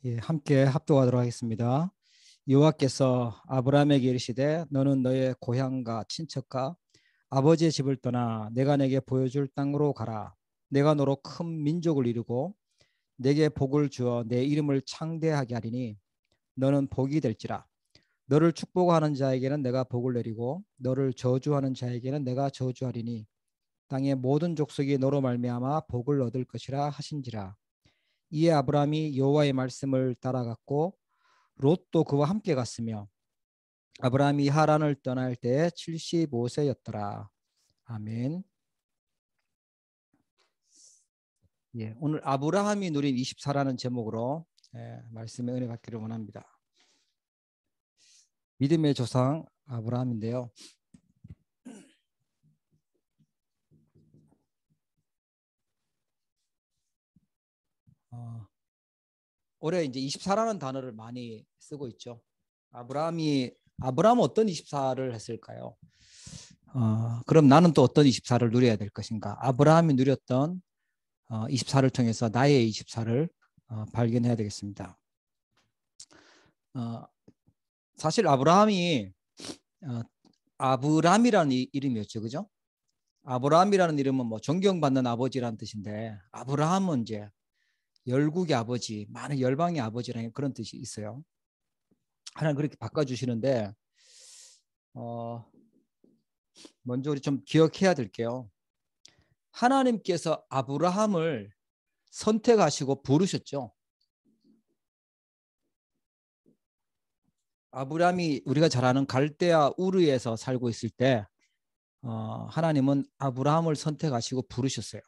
예, 함께 합독하도록 하겠습니다. 여호와께서 아브라함에게 이르시되 너는 너의 고향과 친척과 아버지의 집을 떠나 내가 내게 보여줄 땅으로 가라. 내가 너로 큰 민족을 이루고 내게 복을 주어 내 이름을 창대하게 하리니 너는 복이 될지라. 너를 축복하는 자에게는 내가 복을 내리고 너를 저주하는 자에게는 내가 저주하리니 땅의 모든 족속이 너로 말미암아 복을 얻을 것이라 하신지라. 이에 아브라함이 여호와의 말씀을 따라갔고 롯도 그와 함께 갔으며 아브라함이 하란을 떠날 때에 75세였더라. 아멘. 예, 오늘 아브라함이 누린 24라는 제목으로 말씀의 은혜 받기를 원합니다. 믿음의 조상 아브라함인데요. 올해 이제 24라는 단어를 많이 쓰고 있죠. 아브라함은 어떤 24를 했을까요? 그럼 나는 또 어떤 24를 누려야 될 것인가? 아브라함이 누렸던 24를 통해서 나의 24를 발견해야 되겠습니다. 사실 아브라함이 아브람이라는 이름이었죠, 그죠? 아브라함이라는 이름은 뭐 존경받는 아버지라는 뜻인데 아브라함은 이제 열국의 아버지, 많은 열방의 아버지라는 그런 뜻이 있어요. 하나님 그렇게 바꿔주시는데 먼저 우리 좀 기억해야 될게요. 하나님께서 아브라함을 선택하시고 부르셨죠. 아브라함이 우리가 잘 아는 갈대아 우르에서 살고 있을 때 하나님은 아브라함을 선택하시고 부르셨어요.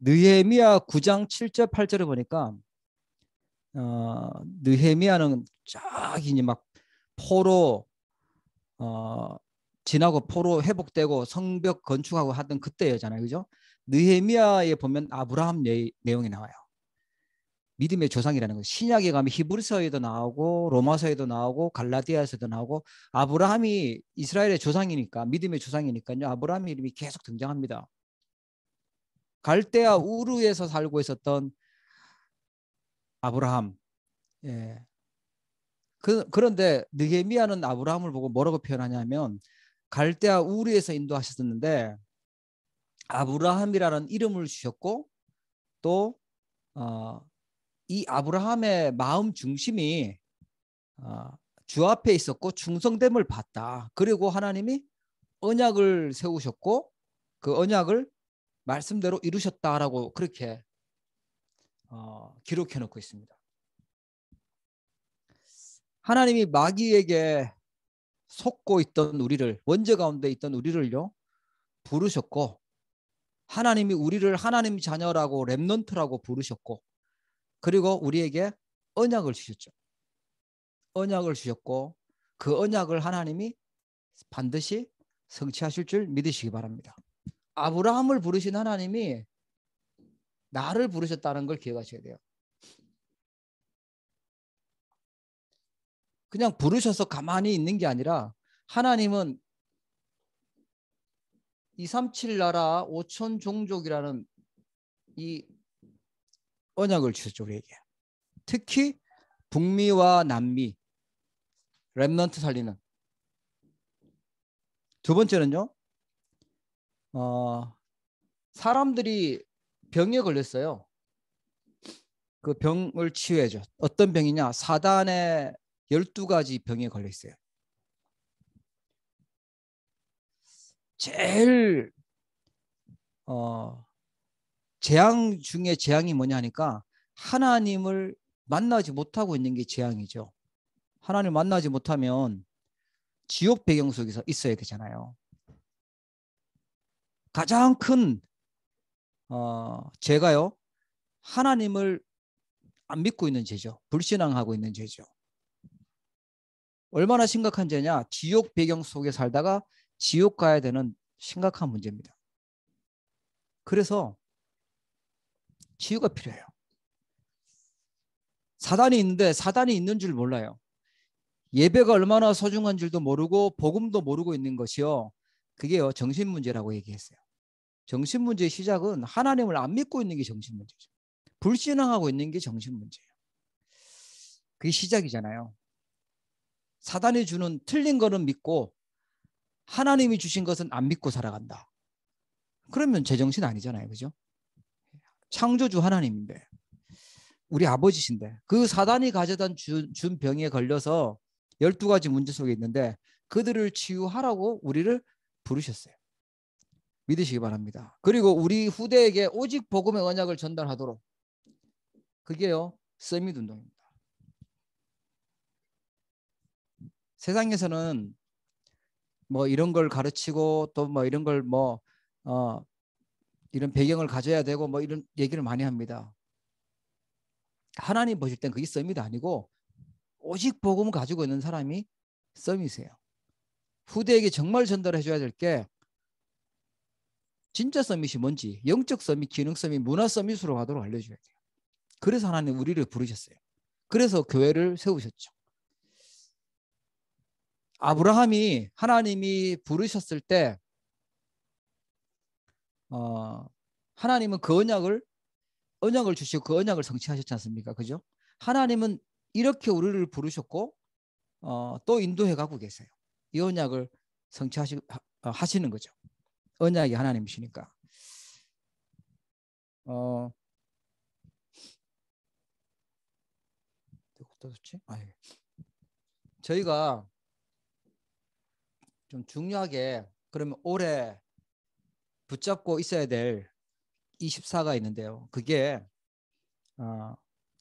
느헤미야 9장 7절 8절을 보니까 느헤미야는 쫙 이제 막 포로 지나고 포로 회복되고 성벽 건축하고 하던 그때였잖아요, 그죠? 느헤미야에 보면 아브라함 내용이 나와요. 믿음의 조상이라는 거. 신약에 가면 히브리서에도 나오고 로마서에도 나오고 갈라디아서에도 나오고 아브라함이 이스라엘의 조상이니까 믿음의 조상이니까요. 아브라함 이름이 계속 등장합니다. 갈대아 우르에서 살고 있었던 아브라함. 예. 그런데 느헤미야는 아브라함을 보고 뭐라고 표현하냐면 갈대아 우르에서 인도하셨었는데 아브라함이라는 이름을 주셨고 또 이 아브라함의 마음 중심이 주 앞에 있었고 충성됨을 봤다. 그리고 하나님이 언약을 세우셨고 그 언약을 말씀대로 이루셨다라고 그렇게 기록해 놓고 있습니다. 하나님이 마귀에게 속고 있던 우리를 원죄 가운데 있던 우리를요 부르셨고 하나님이 우리를 하나님 자녀라고 렘넌트라고 부르셨고 그리고 우리에게 언약을 주셨죠. 언약을 주셨고 그 언약을 하나님이 반드시 성취하실 줄 믿으시기 바랍니다. 아브라함을 부르신 하나님이 나를 부르셨다는 걸 기억하셔야 돼요. 그냥 부르셔서 가만히 있는 게 아니라 하나님은 237 나라 5천 종족이라는 이 언약을 주셨죠, 우리에게. 특히 북미와 남미 렘넌트 살리는. 두 번째는요. 사람들이 병에 걸렸어요. 그 병을 치유해줘. 어떤 병이냐? 사단의 12가지 병에 걸려 있어요. 제일 재앙 중에 재앙이 뭐냐 하니까 하나님을 만나지 못하고 있는 게 재앙이죠. 하나님을 만나지 못하면 지옥 배경 속에서 있어야 되잖아요. 가장 큰 죄가요. 하나님을 안 믿고 있는 죄죠. 불신앙하고 있는 죄죠. 얼마나 심각한 죄냐? 지옥 배경 속에 살다가 지옥 가야 되는 심각한 문제입니다. 그래서 치유가 필요해요. 사단이 있는데 사단이 있는 줄 몰라요. 예배가 얼마나 소중한 줄도 모르고 복음도 모르고 있는 것이요. 그게요 정신문제라고 얘기했어요. 정신문제의 시작은 하나님을 안 믿고 있는 게 정신문제죠. 불신앙하고 있는 게 정신문제예요. 그게 시작이잖아요. 사단이 주는 틀린 거는 믿고 하나님이 주신 것은 안 믿고 살아간다. 그러면 제정신 아니잖아요. 그죠? 창조주 하나님인데, 우리 아버지신데, 그 사단이 가져다 준 병에 걸려서 12가지 문제 속에 있는데 그들을 치유하라고 우리를 부르셨어요. 믿으시기 바랍니다. 그리고 우리 후대에게 오직 복음의 언약을 전달하도록, 그게요 서밋 운동입니다. 세상에서는 뭐 이런 걸 가르치고 또 뭐 이런 걸 뭐 이런 배경을 가져야 되고 뭐 이런 얘기를 많이 합니다. 하나님 보실 땐 그게 서밋이 아니고 오직 복음을 가지고 있는 사람이 서밋이에요. 후대에게 정말 전달해 줘야 될 게 진짜 서밋이 뭔지, 영적 서밋, 기능 서밋, 문화 서밋으로 가도록 알려줘야 돼요. 그래서 하나님 우리를 부르셨어요. 그래서 교회를 세우셨죠. 아브라함이 하나님이 부르셨을 때 하나님은 그 언약을 주시고 그 언약을 성취하셨지 않습니까? 그죠? 하나님은 이렇게 우리를 부르셨고 또 인도해 가고 계세요. 이 언약을 성취하시는 거죠. 언약이 하나님이시니까. 저희가 좀 중요하게 그러면 올해 붙잡고 있어야 될 24가 있는데요. 그게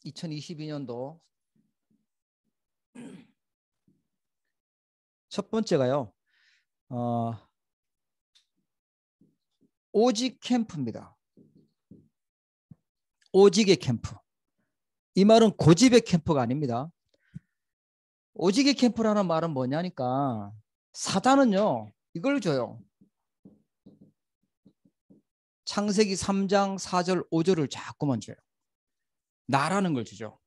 2022년도 첫 번째가요. 오직 캠프입니다. 오직의 캠프. 이 말은 고집의 캠프가 아닙니다. 오직의 캠프라는 말은 뭐냐니까 사단은요 이걸 줘요. 창세기 3장 4절 5절을 자꾸만 줘요. 나라는 걸 주죠.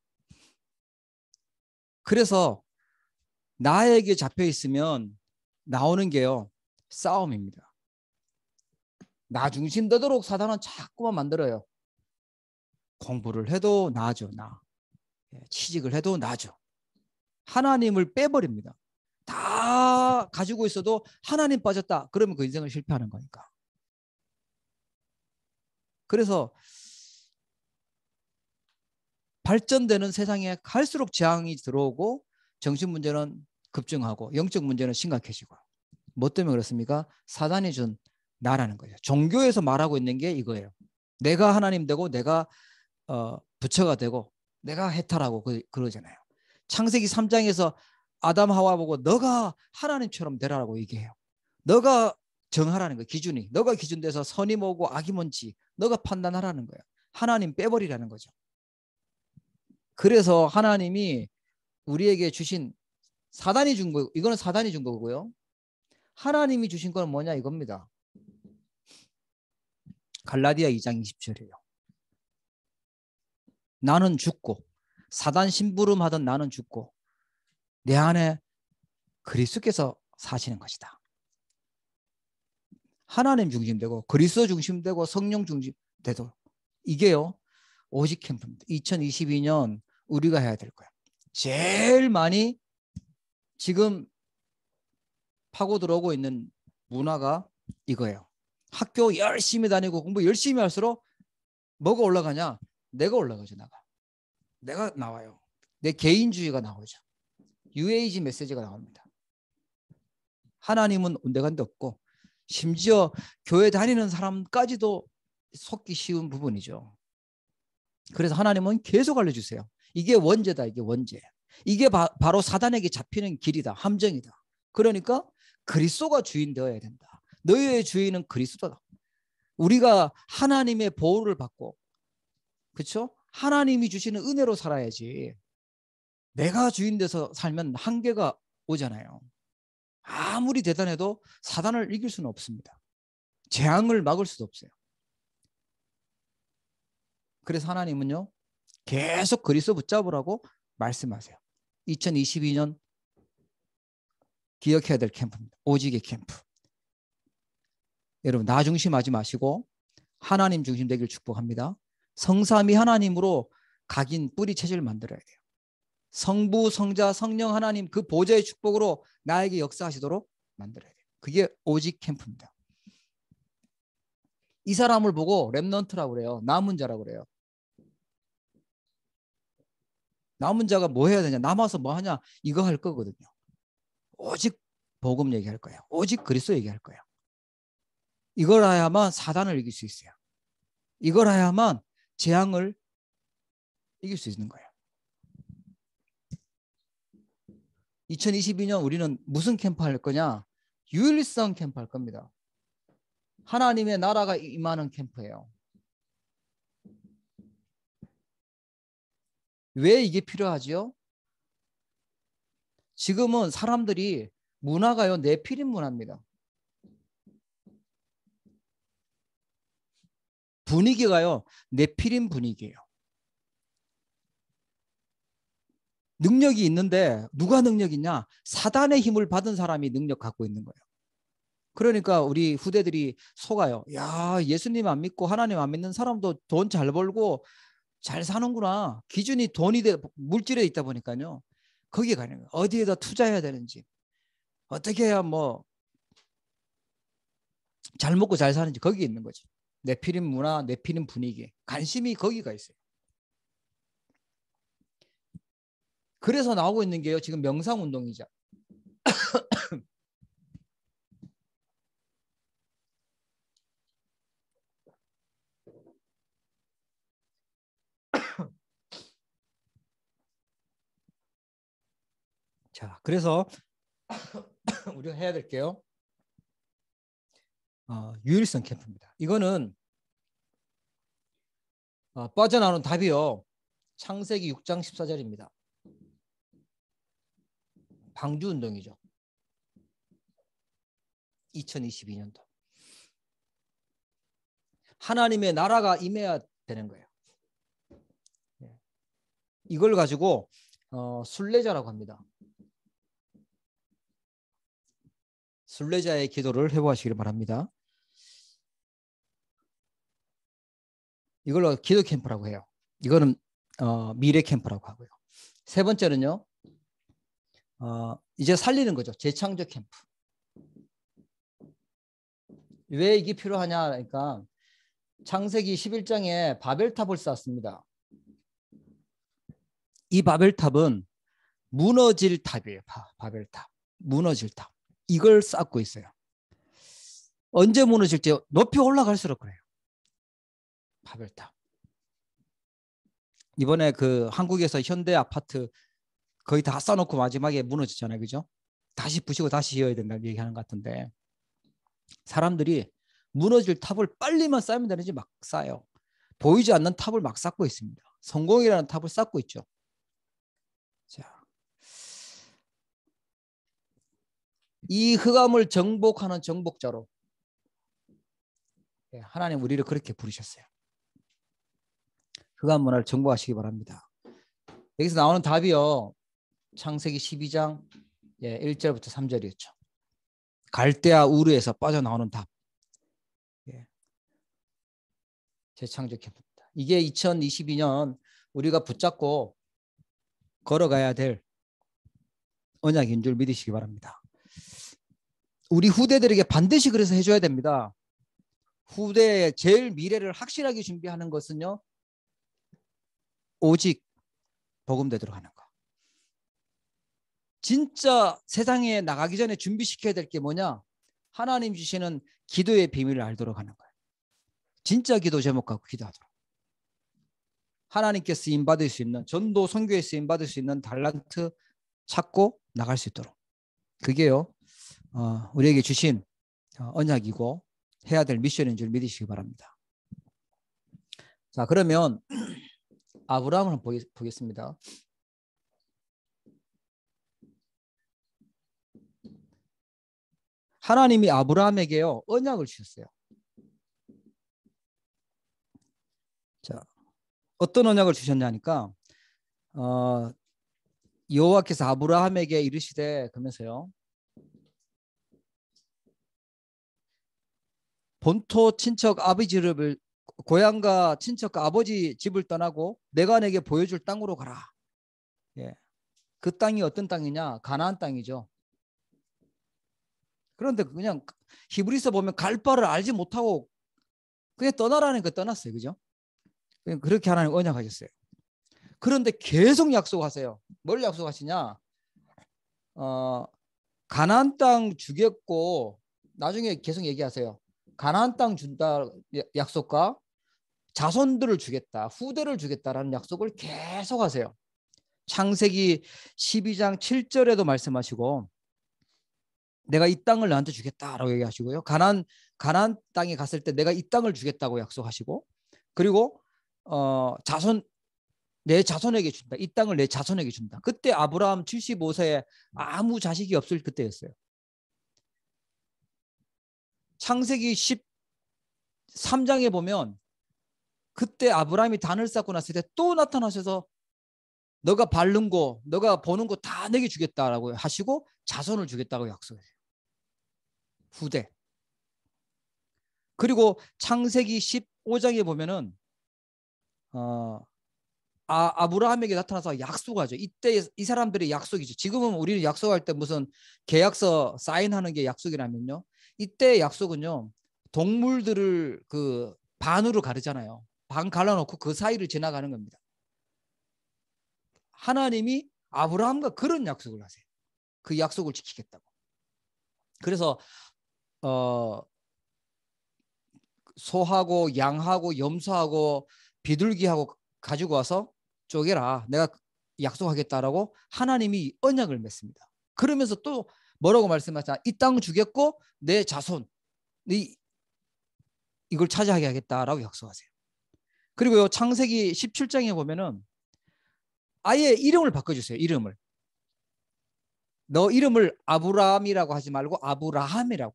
그래서 나에게 잡혀 있으면 나오는 게요 싸움입니다. 나 중심 되도록 사단은 자꾸만 만들어요. 공부를 해도 나죠. 나. 취직을 해도 나죠. 하나님을 빼버립니다. 다 가지고 있어도 하나님 빠졌다. 그러면 그 인생을 실패하는 거니까. 그래서 발전되는 세상에 갈수록 재앙이 들어오고 정신 문제는 급증하고 영적 문제는 심각해지고. 뭐 때문에 그렇습니까? 사단이 준 나라는 거죠. 종교에서 말하고 있는 게 이거예요. 내가 하나님 되고 내가 부처가 되고 내가 해탈하고 그러잖아요. 창세기 3장에서 아담 하와 보고 너가 하나님처럼 되라라고 얘기해요. 너가 정하라는 거예요. 기준이. 너가 기준 돼서 선이 뭐고 악이 뭔지 너가 판단하라는 거예요. 하나님 빼버리라는 거죠. 그래서 하나님이 우리에게 주신 사단이 준 거, 이거는 사단이 준 거고요. 하나님이 주신 건 뭐냐 이겁니다. 갈라디아 2장 20절이에요. 나는 죽고 사단 심부름하던 나는 죽고 내 안에 그리스도께서 사시는 것이다. 하나님 중심되고 그리스도 중심되고 성령 중심되도 이게요 오직 캠프입니다. 2022년 우리가 해야 될 거예요. 제일 많이 지금 파고 들어오고 있는 문화가 이거예요. 학교 열심히 다니고 공부 열심히 할수록 뭐가 올라가냐? 내가 올라가죠. 내가 나와요. 내 개인주의가 나오죠. UAG 메시지가 나옵니다. 하나님은 온데간데 없고 심지어 교회 다니는 사람까지도 속기 쉬운 부분이죠. 그래서 하나님은 계속 알려주세요. 이게 원죄다. 이게 원죄. 이게 바로 사단에게 잡히는 길이다. 함정이다. 그러니까 그리스도가 주인 되어야 된다. 너희의 주인은 그리스도다. 우리가 하나님의 보호를 받고 그렇죠? 하나님이 주시는 은혜로 살아야지. 내가 주인 돼서 살면 한계가 오잖아요. 아무리 대단해도 사단을 이길 수는 없습니다. 재앙을 막을 수도 없어요. 그래서 하나님은요 계속 그리스도 붙잡으라고 말씀하세요. 2022년 기억해야 될 캠프입니다. 오직의 캠프. 여러분 나 중심하지 마시고 하나님 중심 되길 축복합니다. 성삼위 하나님으로 각인 뿌리 체질을 만들어야 돼요. 성부, 성자, 성령 하나님 그 보좌의 축복으로 나에게 역사하시도록 만들어야 돼요. 그게 오직 캠프입니다. 이 사람을 보고 렘넌트라고 그래요. 남은 자라고 그래요. 남은 자가 뭐 해야 되냐? 남아서 뭐 하냐? 이거 할 거거든요. 오직 복음 얘기할 거예요. 오직 그리스도 얘기할 거예요. 이걸 해야만 사단을 이길 수 있어요. 이걸 해야만 재앙을 이길 수 있는 거예요. 2022년 우리는 무슨 캠프 할 거냐? 유일성 캠프 할 겁니다. 하나님의 나라가 임하는 캠프예요. 왜 이게 필요하지요? 지금은 사람들이 문화가요, 네피림 문화입니다. 분위기가요, 네피림 분위기예요. 능력이 있는데 누가 능력 있냐? 사단의 힘을 받은 사람이 능력 갖고 있는 거예요. 그러니까 우리 후대들이 속아요. 야, 예수님 안 믿고 하나님 안 믿는 사람도 돈 잘 벌고 잘 사는구나. 기준이 돈이 물질에 있다 보니까요. 거기에 가는 거예요. 어디에다 투자해야 되는지, 어떻게 해야 뭐 잘 먹고 잘 사는지 거기에 있는 거죠. 네피림 문화, 네피림 분위기, 관심이 거기가 있어요. 그래서 나오고 있는 게요. 지금 명상운동이죠. 자, 그래서 우리가 해야 될게요. 유일성 캠프입니다. 이거는 빠져나오는 답이요. 창세기 6장 14절입니다. 방주운동이죠. 2022년도. 하나님의 나라가 임해야 되는 거예요. 이걸 가지고 순례자라고 합니다. 순례자의 기도를 회복하시기를 바랍니다. 이걸로 기도 캠프라고 해요. 이거는 미래 캠프라고 하고요. 세 번째는요. 이제 살리는 거죠. 재창조 캠프. 왜 이게 필요하냐? 그러니까 창세기 11장에 바벨탑을 쌓았습니다. 이 바벨탑은 무너질 탑이에요. 바벨탑. 무너질 탑. 이걸 쌓고 있어요. 언제 무너질지 높이 올라갈수록 그래요. 바벨탑. 이번에 그 한국에서 현대 아파트 거의 다 쌓아놓고 마지막에 무너졌잖아요. 그죠? 다시 부시고 다시 지어야 된다는 얘기하는 것 같은데 사람들이 무너질 탑을 빨리만 쌓으면 되는지 막 쌓아요. 보이지 않는 탑을 막 쌓고 있습니다. 성공이라는 탑을 쌓고 있죠. 자, 이 흑암을 정복하는 정복자로 하나님 우리를 그렇게 부르셨어요. 흑암 문화를 정복하시기 바랍니다. 여기서 나오는 답이요. 창세기 12장 1절부터 3절이었죠. 갈대아 우르에서 빠져나오는 답. 재창조 캠프입니다. 이게 2022년 우리가 붙잡고 걸어가야 될 언약인 줄 믿으시기 바랍니다. 우리 후대들에게 반드시 그래서 해줘야 됩니다. 후대의 제일 미래를 확실하게 준비하는 것은요. 오직 복음되도록 하는 거. 진짜 세상에 나가기 전에 준비시켜야 될 게 뭐냐? 하나님 주시는 기도의 비밀을 알도록 하는 거예요. 진짜 기도 제목 갖고 기도하도록. 하나님께 쓰임받을 수 있는 전도 선교에 쓰임받을 수 있는 달란트 찾고 나갈 수 있도록. 그게요. 우리에게 주신 언약이고 해야 될 미션인 줄 믿으시기 바랍니다. 자, 그러면 아브라함을 보겠습니다. 하나님이 아브라함에게요 언약을 주셨어요. 자, 어떤 언약을 주셨냐니까 여호와께서 아브라함에게 이르시되 그러면서요. 본토 친척 아버지를 고향과 친척과 아버지 집을 떠나고 내가 내게 보여줄 땅으로 가라. 예. 그 땅이 어떤 땅이냐? 가나안 땅이죠. 그런데 그냥 히브리서 보면 갈 바를 알지 못하고 그냥 떠나라는 거 떠났어요. 그죠? 그냥 그렇게 하나님 언약하셨어요. 그런데 계속 약속하세요. 뭘 약속하시냐? 가나안 땅 주겠고 나중에 계속 얘기하세요. 가나안 땅 준다 약속과 자손들을 주겠다, 후대를 주겠다라는 약속을 계속 하세요. 창세기 12장 7절에도 말씀하시고 내가 이 땅을 너한테 주겠다라고 얘기하시고요. 가나안 땅에 갔을 때 내가 이 땅을 주겠다고 약속하시고 그리고 내 자손에게 준다. 이 땅을 내 자손에게 준다. 그때 아브라함 75세에 아무 자식이 없을 그때였어요. 창세기 13장에 보면 그때 아브라함이 단을 쌓고 났을 때 또 나타나셔서 너가 밟는 거, 너가 보는 거 다 내게 주겠다라고 하시고 자손을 주겠다고 약속해요. 후대. 그리고 창세기 15장에 보면은 아브라함에게 나타나서 약속하죠. 이때 이 사람들의 약속이죠. 지금은 우리는 약속할 때 무슨 계약서 사인하는 게 약속이라면요. 이때 약속은요. 동물들을 그 반으로 가르잖아요. 반 갈라놓고 그 사이를 지나가는 겁니다. 하나님이 아브라함과 그런 약속을 하세요. 그 약속을 지키겠다고. 그래서 소하고 양하고 염소하고 비둘기하고 가지고 와서 쪼개라. 내가 약속하겠다라고 하나님이 언약을 맺습니다. 그러면서 또 뭐라고 말씀하시냐? 이 땅 주겠고 내 자손 이걸 차지하게 하겠다라고 약속하세요. 그리고요 창세기 17장에 보면은 아예 이름을 바꿔주세요. 이름을. 너 이름을 아브라함이라고 하지 말고 아브라함이라고.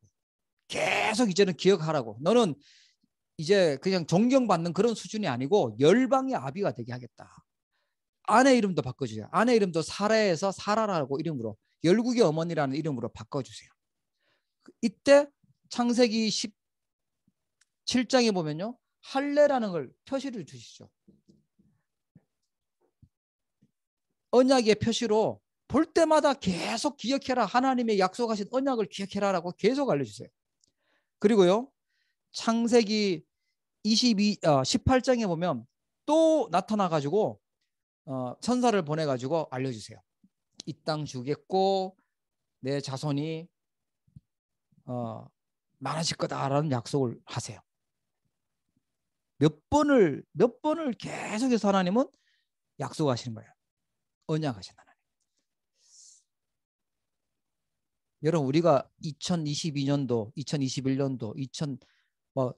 계속 이제는 기억하라고. 너는 이제 그냥 존경받는 그런 수준이 아니고 열방의 아비가 되게 하겠다. 아내 이름도 바꿔주세요. 아내 이름도 사라에서 사라라고 이름으로 열국의 어머니라는 이름으로 바꿔주세요. 이때 창세기 17장에 보면요. 할례라는 걸 표시를 주시죠. 언약의 표시로 볼 때마다 계속 기억해라. 하나님의 약속하신 언약을 기억해라라고 계속 알려주세요. 그리고요. 창세기 18장에 보면 또 나타나가지고 선사를 보내가지고 알려주세요. 이 땅 주겠고 내 자손이 많아질 거다라는 약속을 하세요. 몇 번을 계속해서 하나님은 약속하시는 거예요. 언약하신 하나님. 여러분 우리가 2022년도, 2021년도,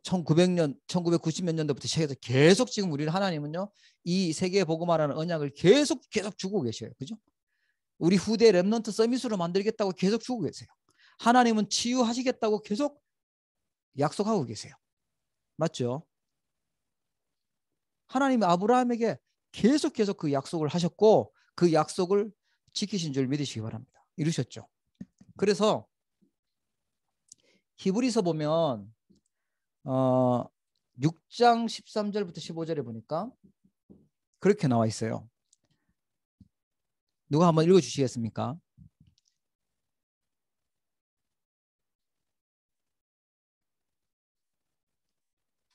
1900년, 1990몇 년도부터 시작해서 계속 지금 우리는 하나님은요 이 세계 복음화라는 언약을 계속 주고 계셔요. 그죠? 우리 후대 렘넌트 서밋으로 만들겠다고 계속 주고 계세요. 하나님은 치유하시겠다고 계속 약속하고 계세요. 맞죠? 하나님이 아브라함에게 계속 그 약속을 하셨고 그 약속을 지키신 줄 믿으시기 바랍니다. 이루셨죠? 그래서 히브리서 보면 6장 13절부터 15절에 보니까 그렇게 나와 있어요. 누가 한번 읽어주시겠습니까?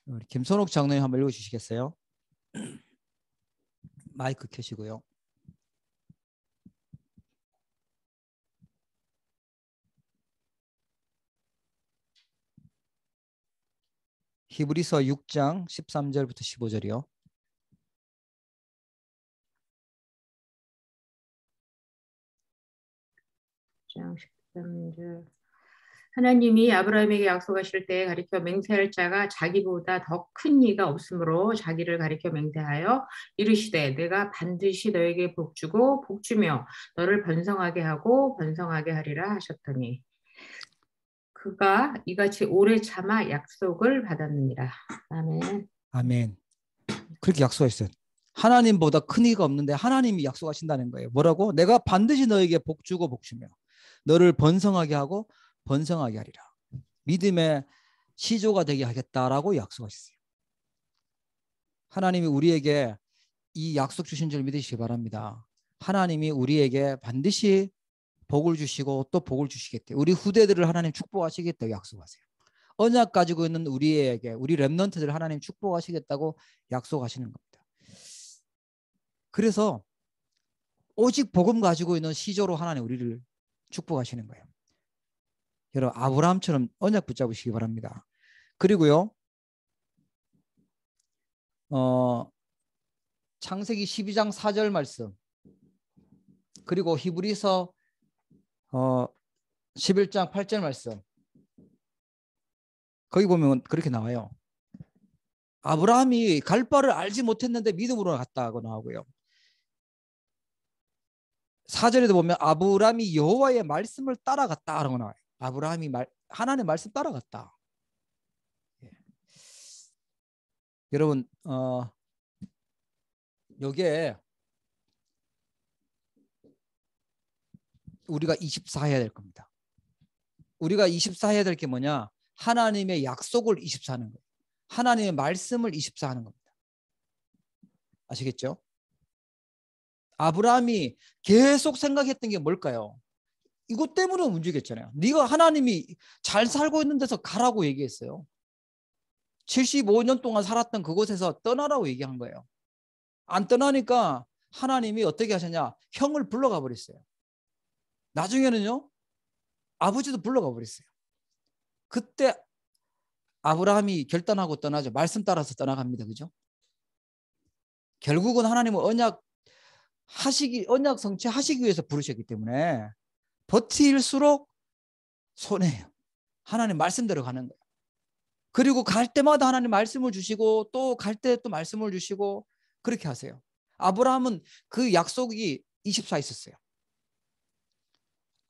우리 김선옥 장로님 한번 읽어주시겠어요? 마이크 켜시고요. 히브리서 6장 13절부터 15절이요. 6장 13절. 하나님이 아브라함에게 약속하실 때 가리켜 맹세할 자가 자기보다 더 큰 이가 없으므로 자기를 가리켜 맹세하여 이르시되 내가 반드시 너에게 복주고 복주며 너를 번성하게 하고 번성하게 하리라 하셨더니 그가 이같이 오래 참아 약속을 받았느니라. 아멘. 아멘. 그렇게 약속했어요. 하나님보다 큰 이가 없는데 하나님이 약속하신다는 거예요. 뭐라고? 내가 반드시 너에게 복주고 복주며 너를 번성하게 하고 번성하게 하리라. 믿음의 시조가 되게 하겠다라고 약속하셨어요. 하나님이 우리에게 이 약속 주신 줄 믿으시기 바랍니다. 하나님이 우리에게 반드시 복을 주시고 또 복을 주시겠대요. 우리 후대들을 하나님 축복하시겠다고 약속하세요. 언약 가지고 있는 우리에게, 우리 렘넌트들 하나님 축복하시겠다고 약속하시는 겁니다. 그래서 오직 복음 가지고 있는 시조로 하나님 우리를 축복하시는 거예요. 여러분, 아브라함처럼 언약 붙잡으시기 바랍니다. 그리고요, 창세기 12장 4절 말씀, 그리고 히브리서 11장 8절 말씀, 거기 보면 그렇게 나와요. 아브라함이 갈 바를 알지 못했는데 믿음으로 갔다고 나오고요. 4절에도 보면 아브라함이 여호와의 말씀을 따라갔다라고 나와요. 아브라함이 하나님의 말씀 따라갔다. 예. 여러분, 여기에 우리가 24 해야 될 겁니다. 우리가 24 해야 될 게 뭐냐? 하나님의 약속을 24 하는 거예요. 하나님의 말씀을 24 하는 겁니다. 아시겠죠? 아브라함이 계속 생각했던 게 뭘까요? 이것 때문에 움직였잖아요. 네가 하나님이 잘 살고 있는 데서 가라고 얘기했어요. 75년 동안 살았던 그곳에서 떠나라고 얘기한 거예요. 안 떠나니까 하나님이 어떻게 하셨냐? 형을 불러가 버렸어요. 나중에는요, 아버지도 불러가 버렸어요. 그때 아브라함이 결단하고 떠나죠. 말씀 따라서 떠나갑니다. 그죠? 결국은 하나님은 언약 성취하시기 위해서 부르셨기 때문에 버틸수록 손해예요. 하나님 말씀대로 가는 거예요. 그리고 갈 때마다 하나님 말씀을 주시고 또 갈 때 또 말씀을 주시고 그렇게 하세요. 아브라함은 그 약속이 24 있었어요.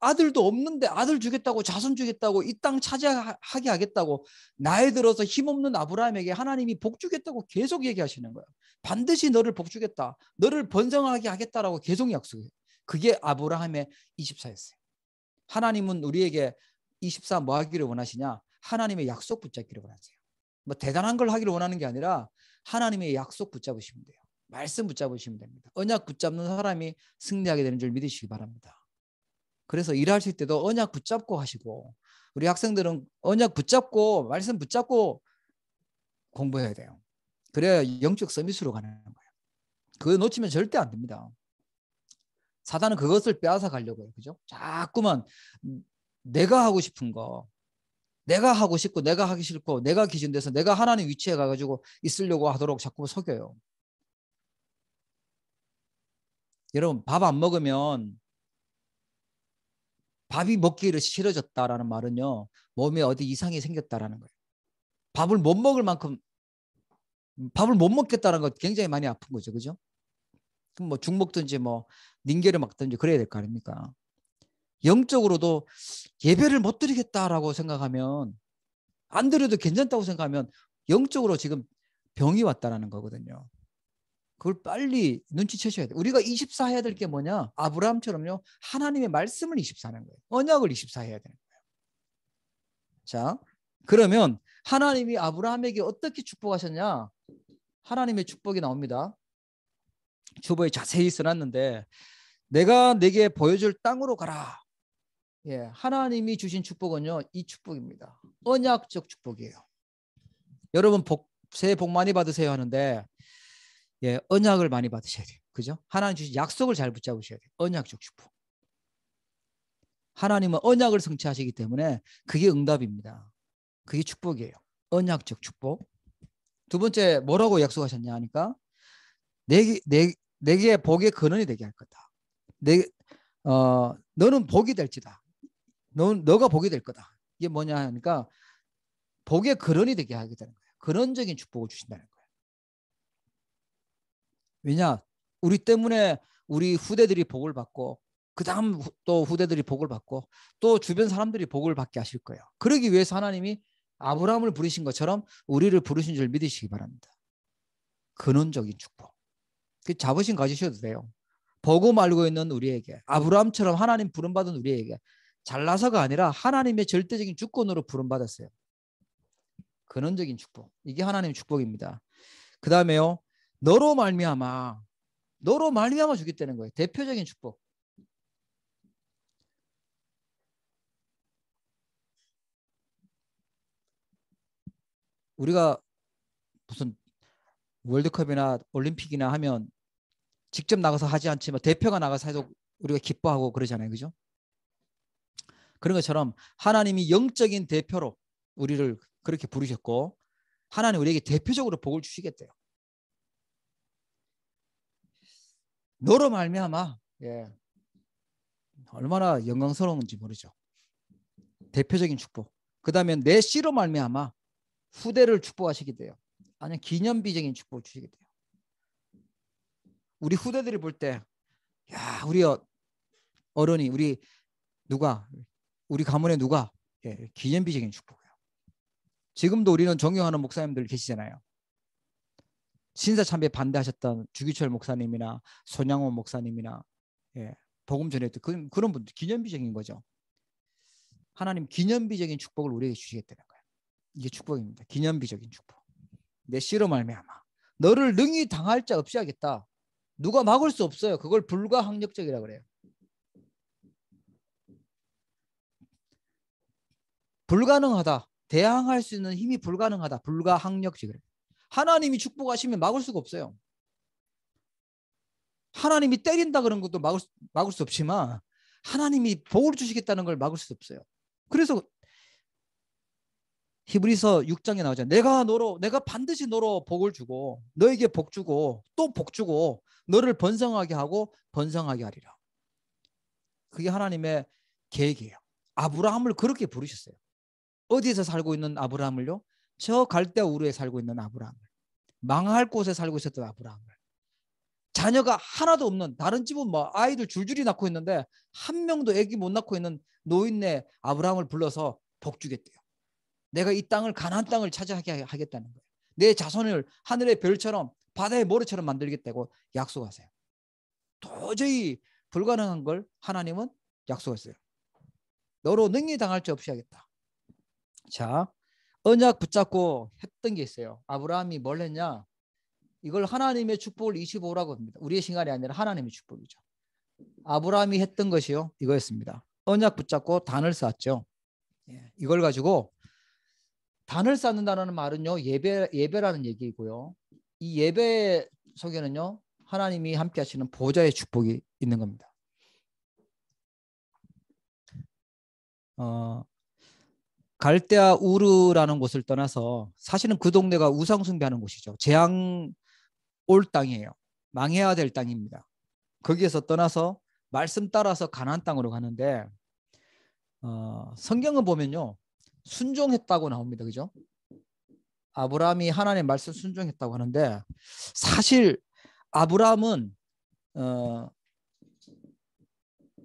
아들도 없는데 아들 주겠다고, 자손 주겠다고, 이 땅 차지하게 하겠다고, 나이 들어서 힘없는 아브라함에게 하나님이 복 주겠다고 계속 얘기하시는 거예요. 반드시 너를 복 주겠다, 너를 번성하게 하겠다라고 계속 약속해요. 그게 아브라함의 24였어요. 하나님은 우리에게 24 뭐 하기를 원하시냐? 하나님의 약속 붙잡기를 원하세요. 뭐 대단한 걸 하기를 원하는 게 아니라 하나님의 약속 붙잡으시면 돼요. 말씀 붙잡으시면 됩니다. 언약 붙잡는 사람이 승리하게 되는 줄 믿으시기 바랍니다. 그래서 일하실 때도 언약 붙잡고 하시고, 우리 학생들은 언약 붙잡고 말씀 붙잡고 공부해야 돼요. 그래야 영적 서밋으로 가는 거예요. 그거 놓치면 절대 안 됩니다. 사단은 그것을 빼앗아 가려고 해요. 그죠? 자꾸만 내가 하고 싶은 거, 내가 하고 싶고 내가 하기 싫고 내가 기준돼서 내가 하나님 위치에 가가지고 있으려고 하도록 자꾸 속여요. 여러분, 밥 안 먹으면, 밥이 먹기를 싫어졌다라는 말은요, 몸에 어디 이상이 생겼다라는 거예요. 밥을 못 먹을 만큼, 밥을 못 먹겠다는 거 굉장히 많이 아픈 거죠. 그죠? 그럼 뭐 죽 먹든지 뭐 닌게를 먹든지 그래야 될 거 아닙니까? 영적으로도 예배를 못 드리겠다라고 생각하면, 안 드려도 괜찮다고 생각하면 영적으로 지금 병이 왔다라는 거거든요. 그걸 빨리 눈치채셔야 돼요. 우리가 24 해야 될 게 뭐냐? 아브라함처럼요, 하나님의 말씀을 24 하는 거예요. 언약을 24 해야 되는 거예요. 자, 그러면 하나님이 아브라함에게 어떻게 축복하셨냐? 하나님의 축복이 나옵니다. 주보에 자세히 써놨는데, 내가 내게 보여줄 땅으로 가라. 예, 하나님이 주신 축복은요, 이 축복입니다. 언약적 축복이에요. 여러분, 새해 복 많이 받으세요 하는데, 예, 언약을 많이 받으셔야 돼요. 그죠? 하나님 주신 약속을 잘 붙잡으셔야 돼요. 언약적 축복. 하나님은 언약을 성취하시기 때문에 그게 응답입니다. 그게 축복이에요. 언약적 축복. 두 번째, 뭐라고 약속하셨냐 하니까, 내게 복의 근원이 되게 할 거다. 너는 복이 될지다. 너가 복이 될 거다. 이게 뭐냐 하니까, 복의 근원이 되게 하게 되는 거예요. 근원적인 축복을 주신다는 거예요. 왜냐? 우리 때문에 우리 후대들이 복을 받고, 그 다음 또 후대들이 복을 받고, 또 주변 사람들이 복을 받게 하실 거예요. 그러기 위해서 하나님이 아브라함을 부르신 것처럼 우리를 부르신 줄 믿으시기 바랍니다. 근원적인 축복. 그 자부심 가지셔도 돼요. 복음 알고 있는 우리에게, 아브라함처럼 하나님 부름받은 우리에게 잘나서가 아니라 하나님의 절대적인 주권으로 부름받았어요. 근원적인 축복. 이게 하나님의 축복입니다. 그 다음에요, 너로 말미암아 너로 말미암아 주겠다는 거예요. 대표적인 축복. 우리가 무슨 월드컵이나 올림픽이나 하면 직접 나가서 하지 않지만 대표가 나가서 해도 우리가 기뻐하고 그러잖아요. 그죠? 그런 것처럼 하나님이 영적인 대표로 우리를 그렇게 부르셨고 하나님 우리에게 대표적으로 복을 주시겠대요. 너로 말미암아. 예. 얼마나 영광스러운지 모르죠. 대표적인 축복. 그 다음에 내 씨로 말미암아 후대를 축복하시게 돼요. 아니면 기념비적인 축복을 주시게 돼요. 우리 후대들이 볼 때, 야, 우리 어른이, 우리 가문의 누가, 예, 기념비적인 축복이에요. 지금도 우리는 존경하는 목사님들 계시잖아요. 신사참배 반대하셨던 주기철 목사님이나 손양원 목사님이나, 예, 복음 전했던 그런 분들 기념비적인 거죠. 하나님 기념비적인 축복을 우리에게 주시겠다는 거예요. 이게 축복입니다. 기념비적인 축복. 내 씨로 말미암아 너를 능히 당할 자 없이 하겠다. 누가 막을 수 없어요. 그걸 불가항력적이라고 그래요. 불가능하다. 대항할 수 있는 힘이 불가능하다. 불가항력적이래요. 하나님이 축복하시면 막을 수가 없어요. 하나님이 때린다 그런 것도 막을 수 없지만 하나님이 복을 주시겠다는 걸 막을 수 없어요. 그래서 히브리서 6장에 나오잖아요. 내가 반드시 너로 복을 주고 너에게 복 주고 또 복 주고 너를 번성하게 하고 번성하게 하리라. 그게 하나님의 계획이에요. 아브라함을 그렇게 부르셨어요. 어디에서 살고 있는 아브라함을요? 저 갈대아 우르에 살고 있는 아브라함을. 망할 곳에 살고 있었던 아브라함을. 자녀가 하나도 없는, 다른 집은 뭐 아이들 줄줄이 낳고 있는데 한 명도 아기 못 낳고 있는 노인네 아브라함을 불러서 복 주겠대요. 내가 이 땅을 가나안 땅을 차지하게 하겠다는 거예요. 내 자손을 하늘의 별처럼 바다의 모래처럼 만들겠다고 약속하세요. 도저히 불가능한 걸 하나님은 약속했어요. 너로 능히 당할 자 없이 하겠다. 자, 언약 붙잡고 했던 게 있어요. 아브라함이 뭘 했냐? 이걸 하나님의 축복을 25라고 합니다. 우리의 시간이 아니라 하나님의 축복이죠. 아브라함이 했던 것이요. 이거였습니다. 언약 붙잡고 단을 쌓았죠. 예, 이걸 가지고 단을 쌓는다는 말은요. 예배라는 얘기이고요. 이 예배 속에는요. 하나님이 함께 하시는 보좌의 축복이 있는 겁니다. 갈대아 우르라는 곳을 떠나서 사실은 그 동네가 우상 숭배하는 곳이죠. 재앙 올 땅이에요. 망해야 될 땅입니다. 거기에서 떠나서 말씀 따라서 가나안 땅으로 가는데 성경을 보면요. 순종했다고 나옵니다. 그죠? 아브라함이 하나님의 말씀 순종했다고 하는데 사실 아브라함은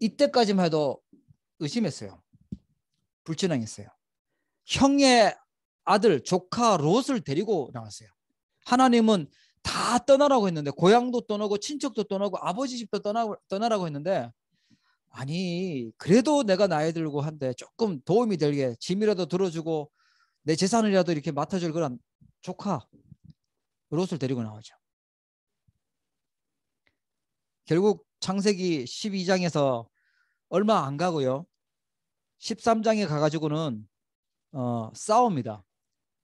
이때까지만 해도 의심했어요. 불신앙했어요. 형의 아들 조카 롯을 데리고 나왔어요. 하나님은 다 떠나라고 했는데 고향도 떠나고 친척도 떠나고 아버지 집도 떠나라고 했는데 아니 그래도 내가 나이 들고 한데 조금 도움이 되게 짐이라도 들어주고 내 재산이라도 이렇게 맡아줄 그런 조카 롯을 데리고 나오죠. 결국 창세기 12장에서 얼마 안 가고요. 13장에 가가지고는 싸웁니다.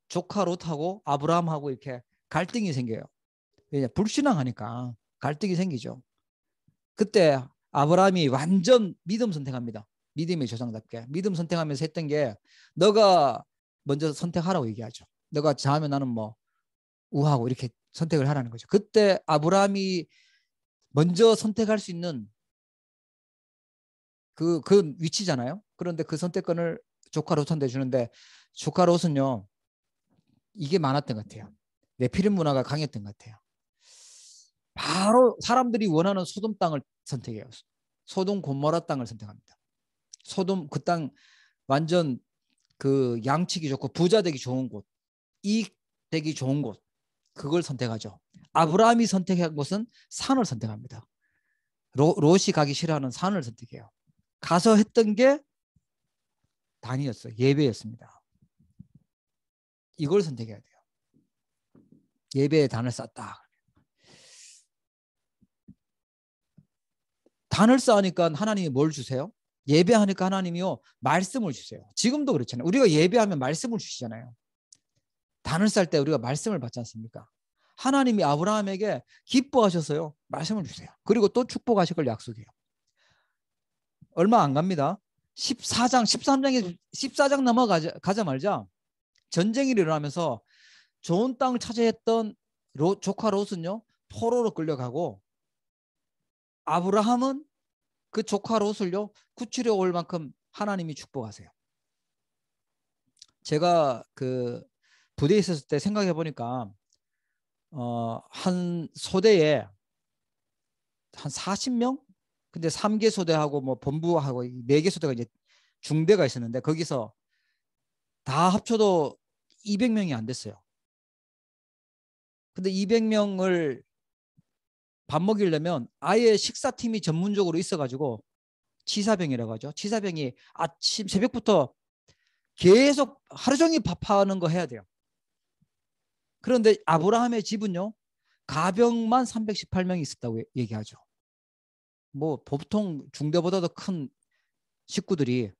조카 롯하고 아브라함하고 이렇게 갈등이 생겨요. 왜냐 불신앙하니까 갈등이 생기죠. 그때 아브라함이 완전 믿음 선택합니다. 믿음의 조상답게 믿음 선택하면서 했던 게 너가 먼저 선택하라고 얘기하죠. 너가 자하면 나는 뭐 우하고 이렇게 선택을 하라는 거죠. 그때 아브라함이 먼저 선택할 수 있는 그 위치잖아요. 그런데 그 선택권을 조카 롯한테 주는데 조카 롯은요 이게 많았던 것 같아요. 네피림 문화가 강했던 것 같아요. 바로 사람들이 원하는 소돔 땅을 선택해요. 소돔 고모라 땅을 선택합니다. 소돔 그 땅 완전 그 양치기 좋고 부자 되기 좋은 곳, 이익 되기 좋은 곳 그걸 선택하죠. 아브라함이 선택한 곳은 산을 선택합니다. 롯이 가기 싫어하는 산을 선택해요. 가서 했던 게 단이었어요. 예배였습니다. 이걸 선택해야 돼요. 예배의 단을 쌓다. 단을 쌓으니까 하나님이 뭘 주세요? 예배하니까 하나님이요 말씀을 주세요. 지금도 그렇잖아요. 우리가 예배하면 말씀을 주시잖아요. 단을 쌓을 때 우리가 말씀을 받지 않습니까? 하나님이 아브라함에게 기뻐하셔서요 말씀을 주세요. 그리고 또 축복하실 걸 약속해요. 얼마 안 갑니다. 14장 넘어가자마자 전쟁이 일어나면서 좋은 땅을 차지했던 조카 롯은요 포로로 끌려가고, 아브라함은 그 조카 롯을요 구출해 올 만큼 하나님이 축복하세요. 제가 그 부대에 있었을 때 생각해 보니까 한 소대에 한 40명? 근데 3개 소대하고 뭐 본부하고 4개 소대가 이제 중대가 있었는데, 거기서 다 합쳐도 200명이 안 됐어요. 근데 200명을 밥 먹이려면 아예 식사팀이 전문적으로 있어가지고 치사병이라고 하죠. 치사병이 아침 새벽부터 계속 하루 종일 밥하는 거 해야 돼요. 그런데 아브라함의 집은요 가병만 318명이 있었다고 얘기하죠. 뭐 보통 중대보다도 큰 식구들이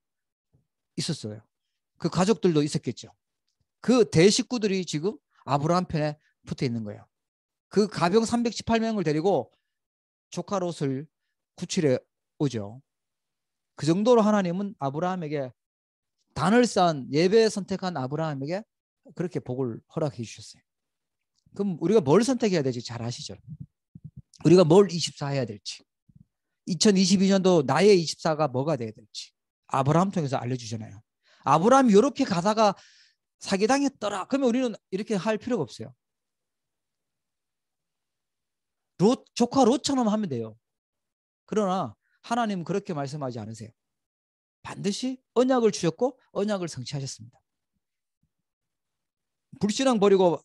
있었어요. 그 가족들도 있었겠죠. 그 대식구들이 지금 아브라함 편에 붙어 있는 거예요. 그 가병 318명을 데리고 조카 롯을 구출해 오죠. 그 정도로 하나님은 아브라함에게 단을 쌓은 예배 선택한 아브라함에게 그렇게 복을 허락해 주셨어요. 그럼 우리가 뭘 선택해야 될지 잘 아시죠? 우리가 뭘 24 해야 될지, 2022년도 나의 24가 뭐가 돼야 될지 아브라함 통해서 알려주잖아요. 아브라함이 이렇게 가다가 사기당했더라 그러면 우리는 이렇게 할 필요가 없어요. 조카 롯처럼 하면 돼요. 그러나 하나님은 그렇게 말씀하지 않으세요. 반드시 언약을 주셨고 언약을 성취하셨습니다. 불신앙 버리고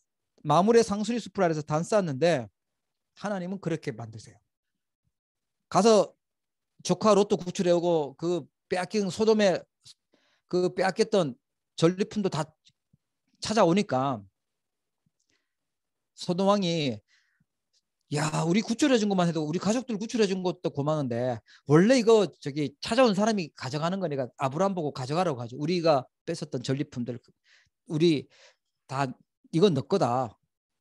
마물의 상순이 숲을 아래서 단 쌓았는데 하나님은 그렇게 만드세요. 가서 조카 롯도 구출해 오고 그 빼앗긴 소돔에 그 빼앗겼던 전리품도 다 찾아오니까 소돔 왕이, 야, 우리 구출해 준 것만 해도 우리 가족들 구출해 준 것도 고마운데 원래 이거 저기 찾아온 사람이 가져가는 거니까 아브라함 보고 가져가라고 하죠. 우리가 뺏었던 전리품들 우리 다 이건 너 거다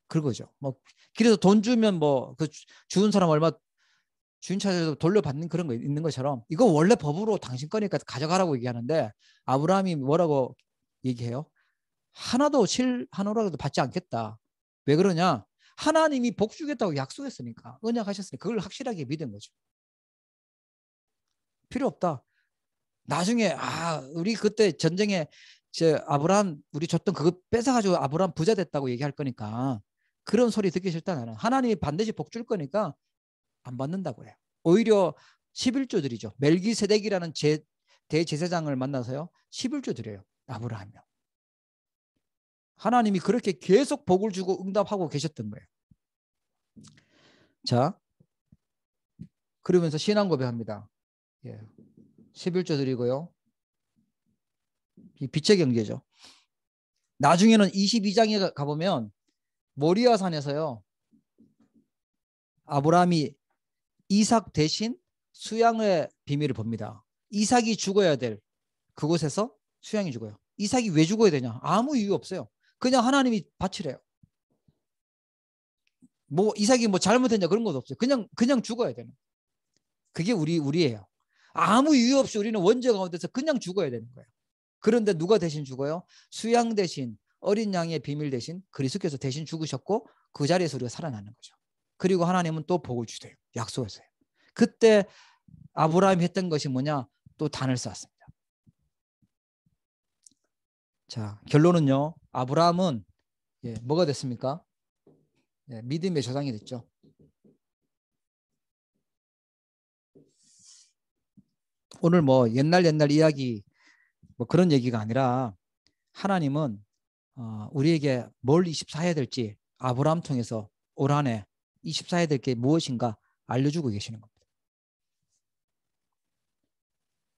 그거죠. 뭐 길에서 돈 주면 뭐 그 주운 사람 얼마 주인 찾아서 돌려받는 그런 거 있는 것처럼 이거 원래 법으로 당신 거니까 가져가라고 얘기하는데 아브라함이 뭐라고 얘기해요? 하나도 하나라도 받지 않겠다. 왜 그러냐? 하나님이 복 주겠다고 약속했으니까, 언약하셨으니까 그걸 확실하게 믿은 거죠. 필요 없다. 나중에 우리 그때 전쟁에 아브라함 우리 줬던 그거 뺏어가지고 아브라함 부자 됐다고 얘기할 거니까 그런 소리 듣기 싫다. 나는 하나님이 반드시 복 줄 거니까 안 받는다고 해요. 오히려 11조 드리죠. 멜기세덱이라는 대제사장을 만나서요 11조 드려요. 아브라함이요. 하나님이 그렇게 계속 복을 주고 응답하고 계셨던 거예요. 자, 그러면서 신앙 고백합니다. 11조 드리고요. 이 빛의 경제죠. 나중에는 22장에 가보면 모리아 산에서요 아브라함이 이삭 대신 수양의 비밀을 봅니다. 이삭이 죽어야 될 그곳에서 수양이 죽어요. 이삭이 왜 죽어야 되냐? 아무 이유 없어요. 그냥 하나님이 바치래요. 뭐 이삭이 뭐 잘못했냐 그런 것도 없어요. 그냥 죽어야 되는. 그게 우리예요. 아무 이유 없이 우리는 원죄 가운데서 그냥 죽어야 되는 거예요. 그런데 누가 대신 죽어요? 수양 대신, 어린 양의 비밀 대신 그리스도께서 대신 죽으셨고 그 자리에서 우리가 살아나는 거죠. 그리고 하나님은 또 복을 주세요. 약속하세요. 그때 아브라함이 했던 것이 뭐냐? 또 단을 쌓았습니다. 자, 결론은요. 아브라함은 뭐가 됐습니까? 믿음의 조상이 됐죠. 오늘 뭐 옛날 이야기 뭐 그런 얘기가 아니라 하나님은 우리에게 뭘 24 해야 될지 아브라함 통해서 올 한 해 24 해야 될 게 무엇인가 알려주고 계시는 겁니다.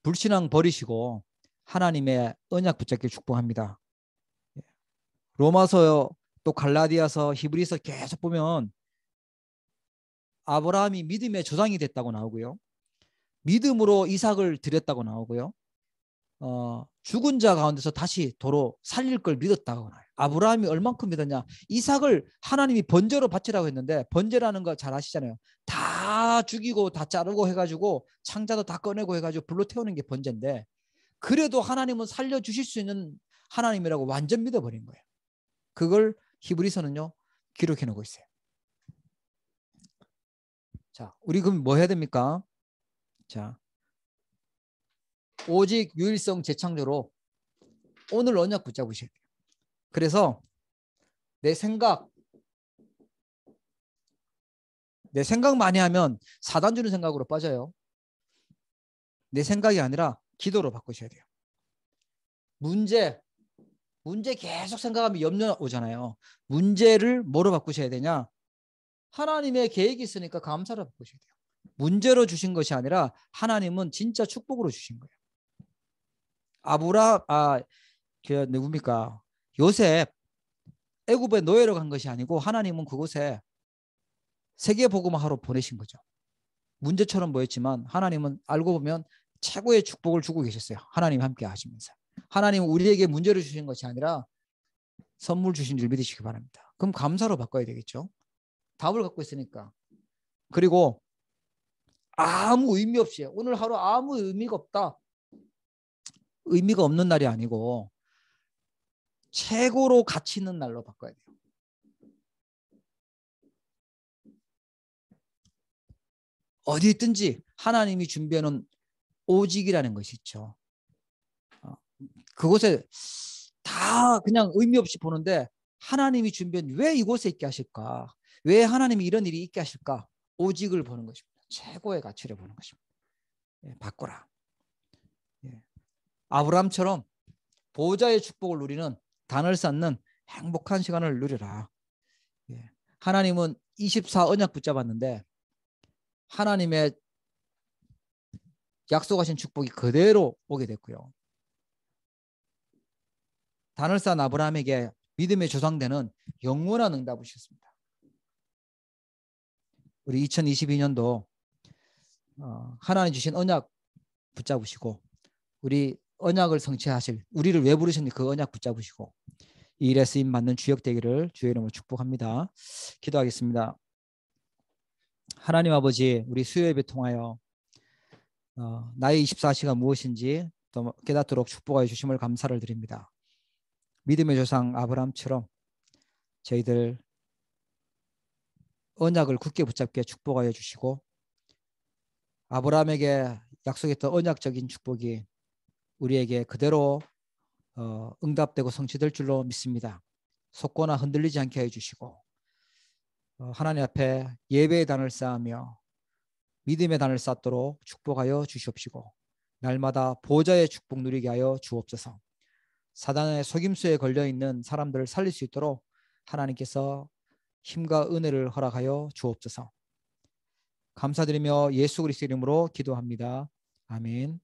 불신앙 버리시고 하나님의 언약 붙잡기 축복합니다. 로마서 또 갈라디아서 히브리서 계속 보면 아브라함이 믿음의 조상이 됐다고 나오고요. 믿음으로 이삭을 드렸다고 나오고요. 죽은 자 가운데서 다시 도로 살릴 걸 믿었다고 나와요. 아브라함이 얼만큼 믿었냐? 이삭을 하나님이 번제로 바치라고 했는데, 번제라는 거 잘 아시잖아요. 다 죽이고 다 자르고 해가지고 창자도 다 꺼내고 해가지고 불로 태우는 게 번제인데, 그래도 하나님은 살려주실 수 있는 하나님이라고 완전 믿어버린 거예요. 그걸 히브리서는요 기록해 놓고 있어요. 자, 우리 그럼 뭐 해야 됩니까? 자, 오직 유일성 재창조로 오늘 언약 붙잡으셔야 돼요. 그래서 내 생각 많이 하면 사단 주는 생각으로 빠져요. 내 생각이 아니라 기도로 바꾸셔야 돼요. 문제 계속 생각하면 염려 오잖아요. 문제를 뭐로 바꾸셔야 되냐? 하나님의 계획이 있으니까 감사로 바꾸셔야 돼요. 문제로 주신 것이 아니라 하나님은 진짜 축복으로 주신 거예요. 누굽니까? 요셉 애굽에 노예로 간 것이 아니고 하나님은 그곳에 세계 복음화로 보내신 거죠. 문제처럼 보였지만 하나님은 알고 보면 최고의 축복을 주고 계셨어요. 하나님 함께 하시면서. 하나님은 우리에게 문제를 주신 것이 아니라 선물 주신 줄 믿으시기 바랍니다. 그럼 감사로 바꿔야 되겠죠. 답을 갖고 있으니까. 그리고 아무 의미 없이 오늘 하루 아무 의미가 없다. 의미가 없는 날이 아니고 최고로 가치 있는 날로 바꿔야 돼요. 어디 있든지 하나님이 준비해놓은 오직이라는 것이 있죠. 그곳에 다 그냥 의미 없이 보는데 하나님이 준비한 왜 이곳에 있게 하실까? 왜 하나님이 이런 일이 있게 하실까? 오직을 보는 것입니다. 최고의 가치를 보는 것입니다. 예, 바꾸라. 예. 아브라함처럼 보호자의 축복을 누리는 단을 쌓는 행복한 시간을 누리라. 예. 하나님은 24 언약 붙잡았는데 하나님의 약속하신 축복이 그대로 오게 됐고요. 단을 쌓은 아브라함에게 믿음의 조상되는 영원한 응답을 주셨습니다. 우리 2022년도 하나님 주신 언약 붙잡으시고 우리 언약을 성취하실 우리를 왜 부르셨는지 그 언약 붙잡으시고 이 일에 쓰임 받는 주역 되기를 주의 이름으로 축복합니다. 기도하겠습니다. 하나님 아버지, 우리 수요 예배 통하여 나의 24시가 무엇인지 또 깨닫도록 축복하여 주심을 감사를 드립니다. 믿음의 조상 아브라함처럼 저희들 언약을 굳게 붙잡게 축복하여 주시고 아브라함에게 약속했던 언약적인 축복이 우리에게 그대로 응답되고 성취될 줄로 믿습니다. 속거나 흔들리지 않게 해주시고 하나님 앞에 예배의 단을 쌓으며 믿음의 단을 쌓도록 축복하여 주시옵시고 날마다 보좌의 축복 누리게 하여 주옵소서. 사단의 속임수에 걸려있는 사람들을 살릴 수 있도록 하나님께서 힘과 은혜를 허락하여 주옵소서. 감사드리며 예수 그리스도 이름으로 기도합니다. 아멘.